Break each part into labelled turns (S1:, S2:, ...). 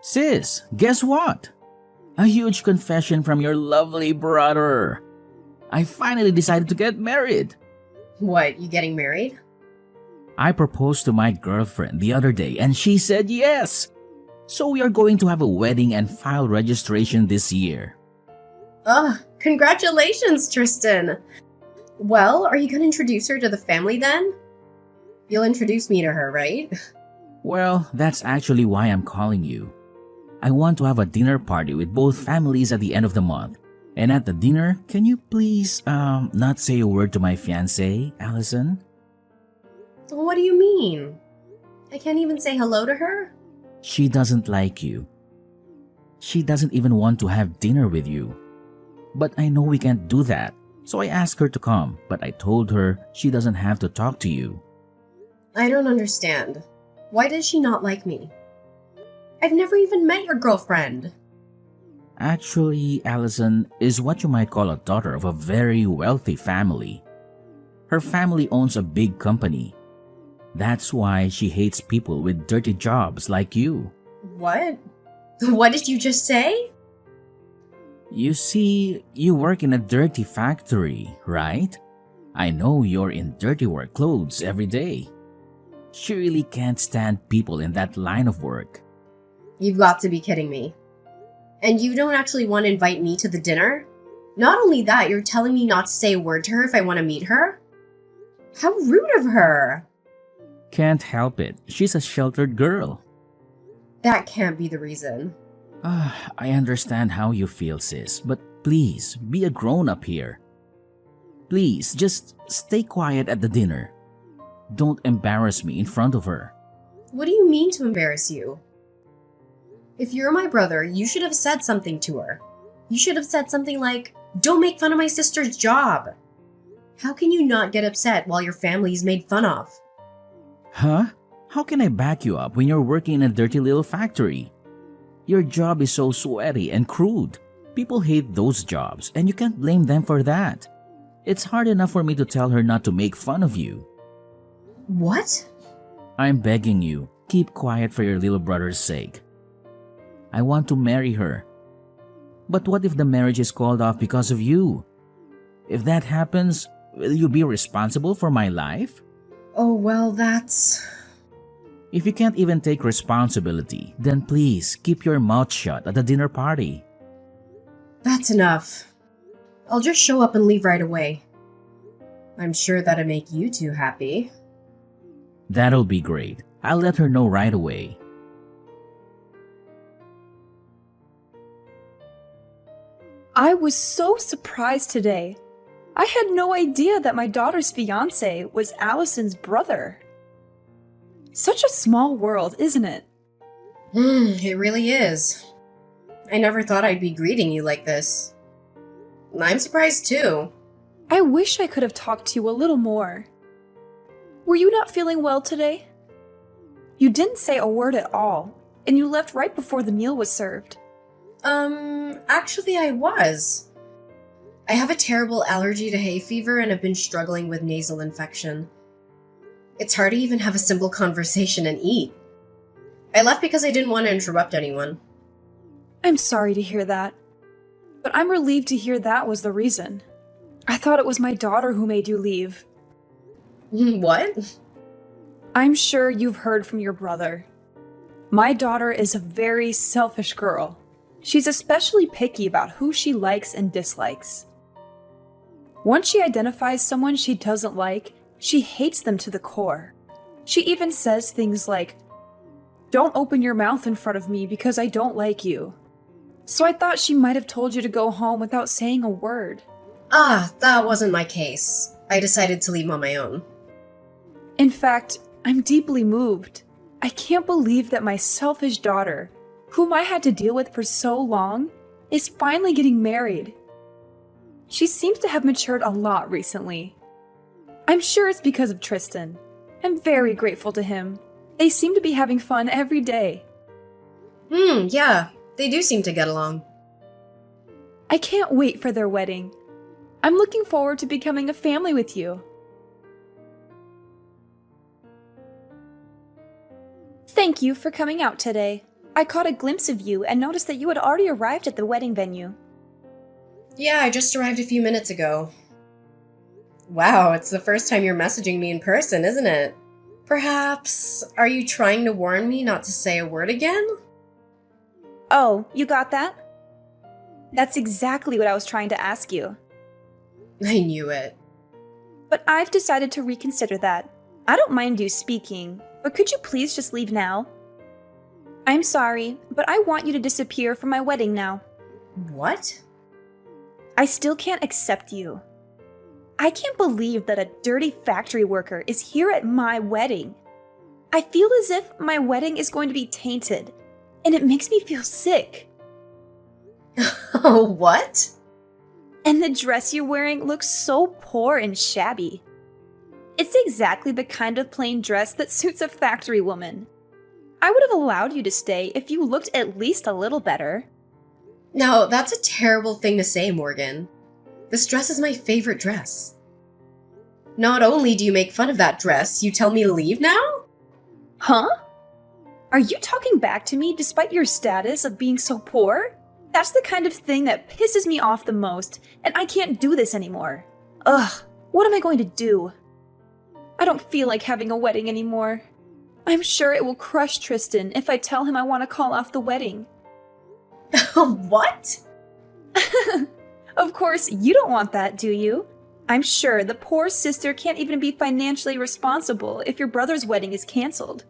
S1: Sis, guess what? A huge confession from your lovely brother. I finally decided to get married.
S2: What, you getting married?
S1: I proposed to my girlfriend the other day and she said yes. So we are going to have a wedding and file registration this year.
S2: Congratulations, Tristan. Well, are you going to introduce her to the family then? You'll introduce me to her, right?
S1: Well, that's actually why I'm calling you. I want to have a dinner party with both families at the end of the month. And at the dinner, can you please, not say a word to my fiancée, Allison?
S2: What do you mean? I can't even say hello to her?
S1: She doesn't like you. She doesn't even want to have dinner with you. But I know we can't do that. So I asked her to come, but I told her she doesn't have to talk to you.
S2: I don't understand. Why does she not like me? I've never even met your girlfriend.
S1: Actually, Allison is what you might call a daughter of a very wealthy family. Her family owns a big company. That's why she hates people with dirty jobs like you.
S2: What? What did you just say?
S1: You see, you work in a dirty factory, right? I know you're in dirty work clothes every day. She really can't stand people in that line of work.
S2: You've got to be kidding me. And you don't actually want to invite me to the dinner? Not only that, you're telling me not to say a word to her if I want to meet her? How rude of her!
S1: Can't help it. She's a sheltered girl.
S2: That can't be the reason.
S1: I understand how you feel, sis, but please, be a grown-up here. Please, just stay quiet at the dinner. Don't embarrass me in front of her.
S2: What do you mean to embarrass you? If you're my brother, you should have said something to her. You should have said something like, "Don't make fun of my sister's job." How can you not get upset while your family is made fun of?
S1: Huh? How can I back you up when you're working in a dirty little factory? Your job is so sweaty and crude. People hate those jobs, and you can't blame them for that. It's hard enough for me to tell her not to make fun of you.
S2: What?
S1: I'm begging you, keep quiet for your little brother's sake. I want to marry her. But what if the marriage is called off because of you? If that happens, will you be responsible for my life?
S2: Oh, well, that's...
S1: If you can't even take responsibility, then please keep your mouth shut at the dinner party.
S2: That's enough. I'll just show up and leave right away. I'm sure that'll make you two happy.
S1: That'll be great. I'll let her know right away.
S3: I was so surprised today. I had no idea that my daughter's fiancé was Allison's brother. Such a small world, isn't it?
S2: It really is. I never thought I'd be greeting you like this. I'm surprised too.
S3: I wish I could have talked to you a little more. Were you not feeling well today? You didn't say a word at all, and you left right before the meal was served.
S2: Actually I was. I have a terrible allergy to hay fever and have been struggling with nasal infection. It's hard to even have a simple conversation and eat. I left because I didn't want to interrupt anyone.
S3: I'm sorry to hear that, but I'm relieved to hear that was the reason. I thought it was my daughter who made you leave.
S2: What?
S3: I'm sure you've heard from your brother. My daughter is a very selfish girl. She's especially picky about who she likes and dislikes. Once she identifies someone she doesn't like, she hates them to the core. She even says things like, "Don't open your mouth in front of me because I don't like you." So I thought she might have told you to go home without saying a word.
S2: That wasn't my case. I decided to leave on my own.
S3: In fact, I'm deeply moved. I can't believe that my selfish daughter, whom I had to deal with for so long, is finally getting married. She seems to have matured a lot recently. I'm sure it's because of Tristan. I'm very grateful to him. They seem to be having fun every day.
S2: Yeah, they do seem to get along.
S3: I can't wait for their wedding. I'm looking forward to becoming a family with you. Thank you for coming out today. I caught a glimpse of you and noticed that you had already arrived at the wedding venue.
S2: Yeah, I just arrived a few minutes ago. Wow, it's the first time you're messaging me in person, isn't it? Perhaps, are you trying to warn me not to say a word again?
S3: Oh, you got that? That's exactly what I was trying to ask you.
S2: I knew it.
S3: But I've decided to reconsider that. I don't mind you speaking, but could you please just leave now? I'm sorry, but I want you to disappear from my wedding now.
S2: What?
S3: I still can't accept you. I can't believe that a dirty factory worker is here at my wedding. I feel as if my wedding is going to be tainted, and it makes me feel sick.
S2: Oh, what?
S3: And the dress you're wearing looks so poor and shabby. It's exactly the kind of plain dress that suits a factory woman. I would have allowed you to stay if you looked at least a little better.
S2: No, that's a terrible thing to say, Morgan. This dress is my favorite dress. Not only do you make fun of that dress, you tell me to leave now?
S3: Huh? Are you talking back to me despite your status of being so poor? That's the kind of thing that pisses me off the most, and I can't do this anymore. Ugh, what am I going to do? I don't feel like having a wedding anymore. I'm sure it will crush Tristan if I tell him I want to call off the wedding.
S2: What?
S3: Of course, you don't want that, do you? I'm sure the poor sister can't even be financially responsible if your brother's wedding is canceled.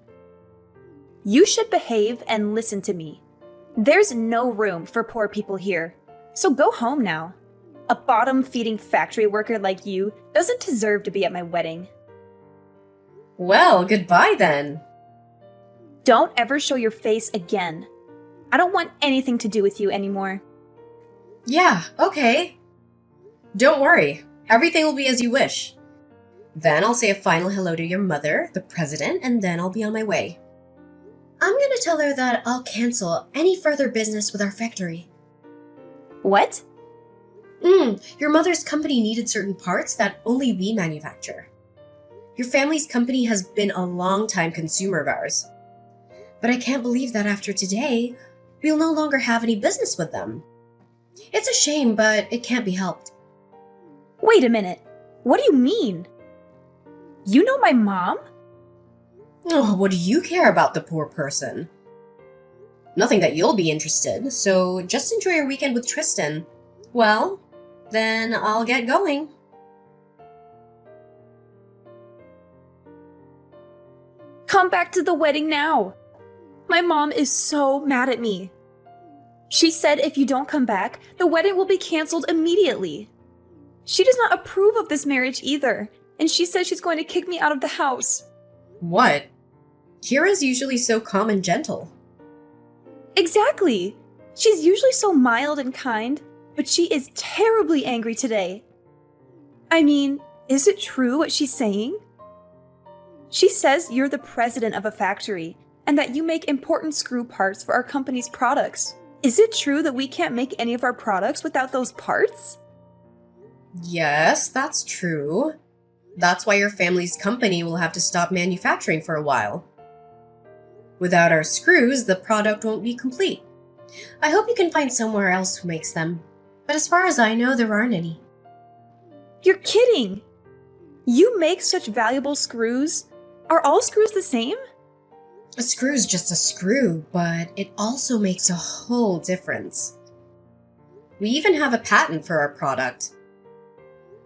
S3: You should behave and listen to me. There's no room for poor people here, so go home now. A bottom-feeding factory worker like you doesn't deserve to be at my wedding.
S2: Well, goodbye then.
S3: Don't ever show your face again. I don't want anything to do with you anymore.
S2: Yeah, okay. Don't worry, everything will be as you wish. Then I'll say a final hello to your mother, the president, and then I'll be on my way. I'm gonna tell her that I'll cancel any further business with our factory.
S3: What?
S2: Your mother's company needed certain parts that only we manufacture. Your family's company has been a long-time consumer of ours. But I can't believe that after today, we'll no longer have any business with them. It's a shame, but it can't be helped.
S3: Wait a minute. What do you mean? You know my mom?
S2: Oh, what do you care about the poor person? Nothing that you'll be interested, so just enjoy your weekend with Tristan. Well, then I'll get going.
S3: Come back to the wedding now. My mom is so mad at me. She said if you don't come back, the wedding will be canceled immediately. She does not approve of this marriage either, and she says she's going to kick me out of the house.
S2: What? Kira's usually so calm and gentle.
S3: Exactly. She's usually so mild and kind, but she is terribly angry today. I mean, is it true what she's saying? She says you're the president of a factory and that you make important screw parts for our company's products. Is it true that we can't make any of our products without those parts?
S2: Yes, that's true. That's why your family's company will have to stop manufacturing for a while. Without our screws, the product won't be complete. I hope you can find somewhere else who makes them. But as far as I know, there aren't any.
S3: You're kidding! You make such valuable screws? Are all screws the same?
S2: A screw's just a screw, but it also makes a whole difference. We even have a patent for our product.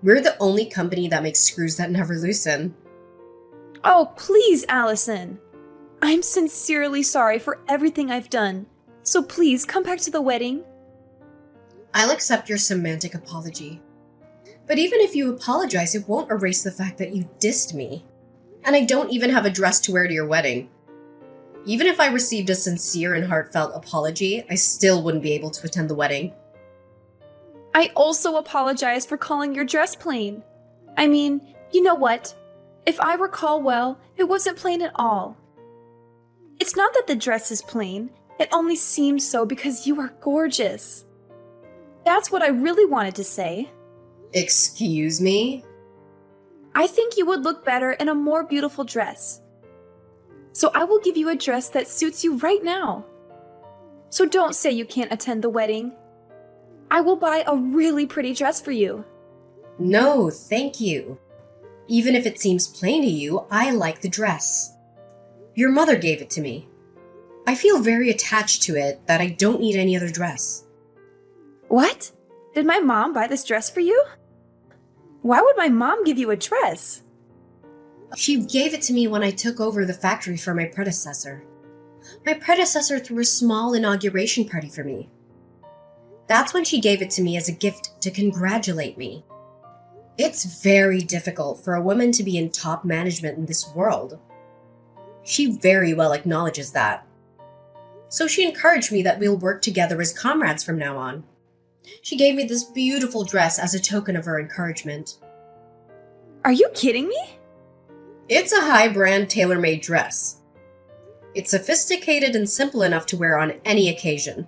S2: We're the only company that makes screws that never loosen.
S3: Oh, please, Allison. I'm sincerely sorry for everything I've done. So please, come back to the wedding.
S2: I'll accept your semantic apology. But even if you apologize, it won't erase the fact that you dissed me. And I don't even have a dress to wear to your wedding. Even if I received a sincere and heartfelt apology, I still wouldn't be able to attend the wedding.
S3: I also apologize for calling your dress plain. I mean, you know what? If I recall well, it wasn't plain at all. It's not that the dress is plain, it only seems so because you are gorgeous. That's what I really wanted to say.
S2: Excuse me?
S3: I think you would look better in a more beautiful dress. So I will give you a dress that suits you right now. So don't say you can't attend the wedding. I will buy a really pretty dress for you.
S2: No, thank you. Even if it seems plain to you, I like the dress. Your mother gave it to me. I feel very attached to it that I don't need any other dress.
S3: What? Did my mom buy this dress for you? Why would my mom give you a dress?
S2: She gave it to me when I took over the factory for my predecessor. My predecessor threw a small inauguration party for me. That's when she gave it to me as a gift to congratulate me. It's very difficult for a woman to be in top management in this world. She very well acknowledges that. So she encouraged me that we'll work together as comrades from now on. She gave me this beautiful dress as a token of her encouragement.
S3: Are you kidding me?
S2: It's a high-brand tailor-made dress. It's sophisticated and simple enough to wear on any occasion.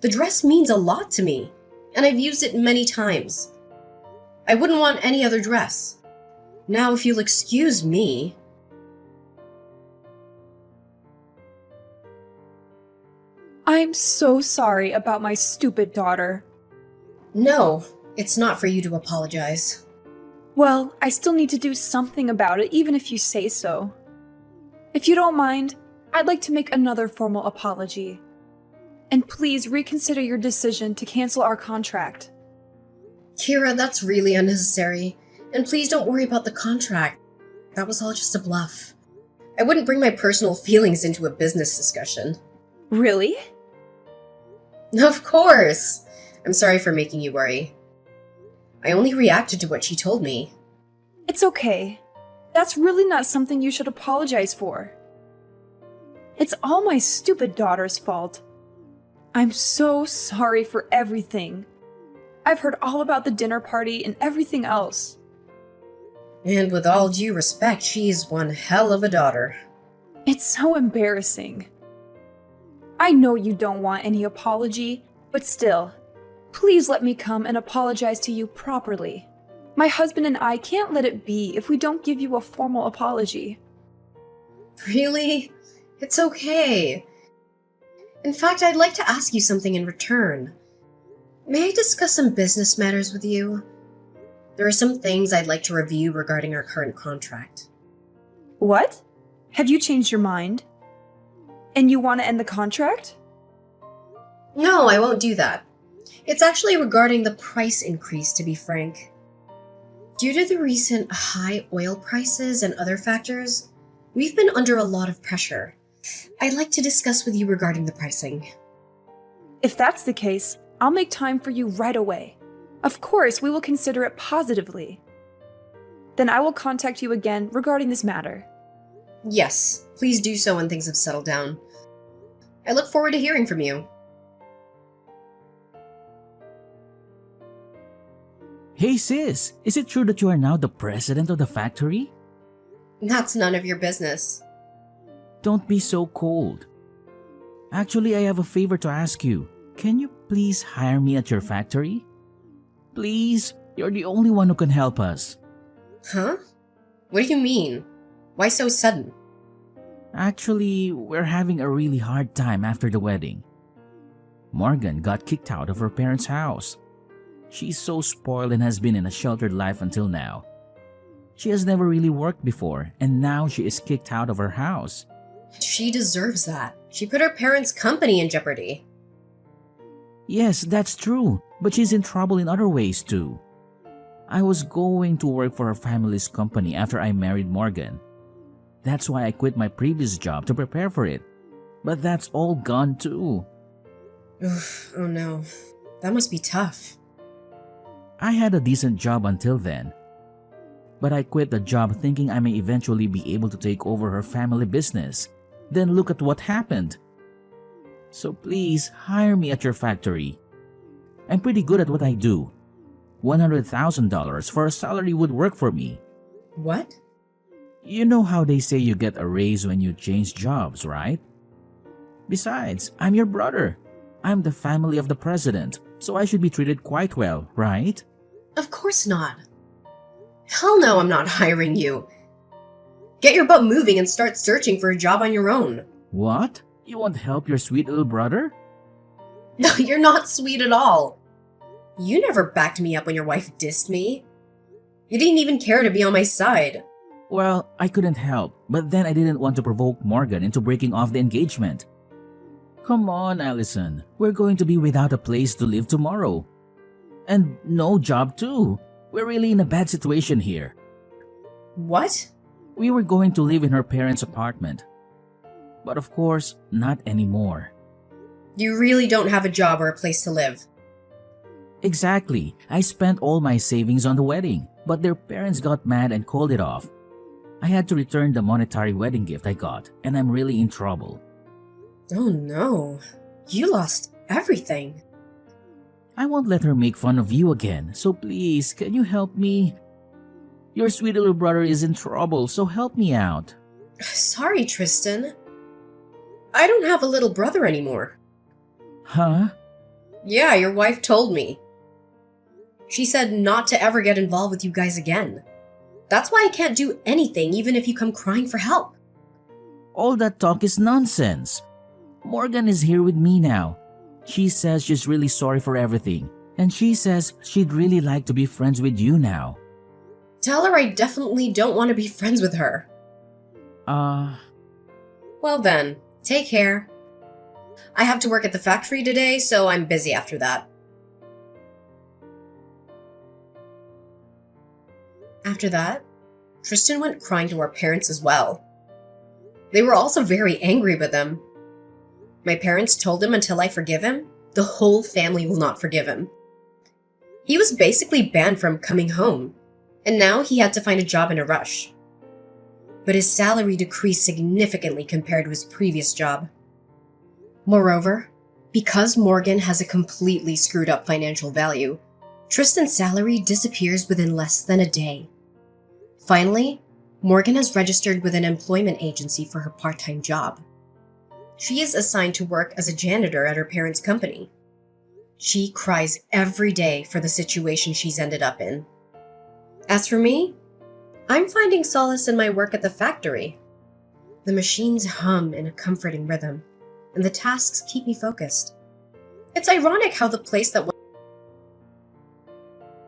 S2: The dress means a lot to me, and I've used it many times. I wouldn't want any other dress. Now, if you'll excuse me...
S3: I'm so sorry about my stupid daughter.
S2: No, it's not for you to apologize.
S3: Well, I still need to do something about it, even if you say so. If you don't mind, I'd like to make another formal apology. And please reconsider your decision to cancel our contract.
S2: Kira, that's really unnecessary. And please don't worry about the contract. That was all just a bluff. I wouldn't bring my personal feelings into a business discussion.
S3: Really?
S2: Of course! I'm sorry for making you worry. I only reacted to what she told me.
S3: It's okay. That's really not something you should apologize for. It's all my stupid daughter's fault. I'm so sorry for everything. I've heard all about the dinner party and everything else.
S2: And with all due respect, she's one hell of a daughter.
S3: It's so embarrassing. I know you don't want any apology, but still, please let me come and apologize to you properly. My husband and I can't let it be if we don't give you a formal apology.
S2: Really? It's okay. In fact, I'd like to ask you something in return. May I discuss some business matters with you? There are some things I'd like to review regarding our current contract.
S3: What? Have you changed your mind? And you want to end the contract?
S2: No, I won't do that. It's actually regarding the price increase, to be frank. Due to the recent high oil prices and other factors, we've been under a lot of pressure. I'd like to discuss with you regarding the pricing.
S3: If that's the case, I'll make time for you right away. Of course, we will consider it positively. Then I will contact you again regarding this matter.
S2: Yes, please do so when things have settled down. I look forward to hearing from you.
S1: Hey sis, is it true that you are now the president of the factory?
S2: That's none of your business.
S1: Don't be so cold. Actually, I have a favor to ask you. Can you please hire me at your factory? Please, you're the only one who can help us.
S2: Huh? What do you mean? Why so sudden?
S1: Actually, we're having a really hard time after the wedding. Morgan got kicked out of her parents' house. She's so spoiled and has been in a sheltered life until now. She has never really worked before, and now she is kicked out of her house.
S2: She deserves that. She put her parents' company in jeopardy.
S1: Yes, that's true, but she's in trouble in other ways too. I was going to work for her family's company after I married Morgan. That's why I quit my previous job to prepare for it. But that's all gone too.
S2: Oh no, that must be tough.
S1: I had a decent job until then. But I quit the job thinking I may eventually be able to take over her family business. Then look at what happened. So please, hire me at your factory. I'm pretty good at what I do. $100,000 for a salary would work for me.
S2: What?
S1: You know how they say you get a raise when you change jobs, right? Besides, I'm your brother. I'm the family of the president, so I should be treated quite well, right?
S2: Of course not. Hell no, I'm not hiring you. Get your butt moving and start searching for a job on your own.
S1: What? You won't help your sweet little brother?
S2: No, you're not sweet at all. You never backed me up when your wife dissed me. You didn't even care to be on my side.
S1: Well, I couldn't help, but then I didn't want to provoke Morgan into breaking off the engagement. Come on, Allison. We're going to be without a place to live tomorrow. And no job too. We're really in a bad situation here.
S2: What?
S1: We were going to live in her parents' apartment. But of course, not anymore.
S2: You really don't have a job or a place to live.
S1: Exactly. I spent all my savings on the wedding, but their parents got mad and called it off. I had to return the monetary wedding gift I got, and I'm really in trouble.
S2: Oh no. You lost everything.
S1: I won't let her make fun of you again, so please, can you help me? Your sweet little brother is in trouble, so help me out.
S2: Sorry, Tristan. I don't have a little brother anymore.
S1: Huh?
S2: Yeah, your wife told me. She said not to ever get involved with you guys again. That's why I can't do anything even if you come crying for help.
S1: All that talk is nonsense. Morgan is here with me now. She says she's really sorry for everything, and she says she'd really like to be friends with you now.
S2: Tell her I definitely don't want to be friends with her. Well then, take care. I have to work at the factory today, so I'm busy after that. After that, Tristan went crying to our parents as well. They were also very angry with him. My parents told him until I forgive him, the whole family will not forgive him. He was basically banned from coming home, and now he had to find a job in a rush. But his salary decreased significantly compared to his previous job. Moreover, because Morgan has a completely screwed up financial value, Tristan's salary disappears within less than a day. Finally, Morgan has registered with an employment agency for her part-time job. She is assigned to work as a janitor at her parents' company. She cries every day for the situation she's ended up in. As for me, I'm finding solace in my work at the factory. The machines hum in a comforting rhythm, and the tasks keep me focused. It's ironic how the place that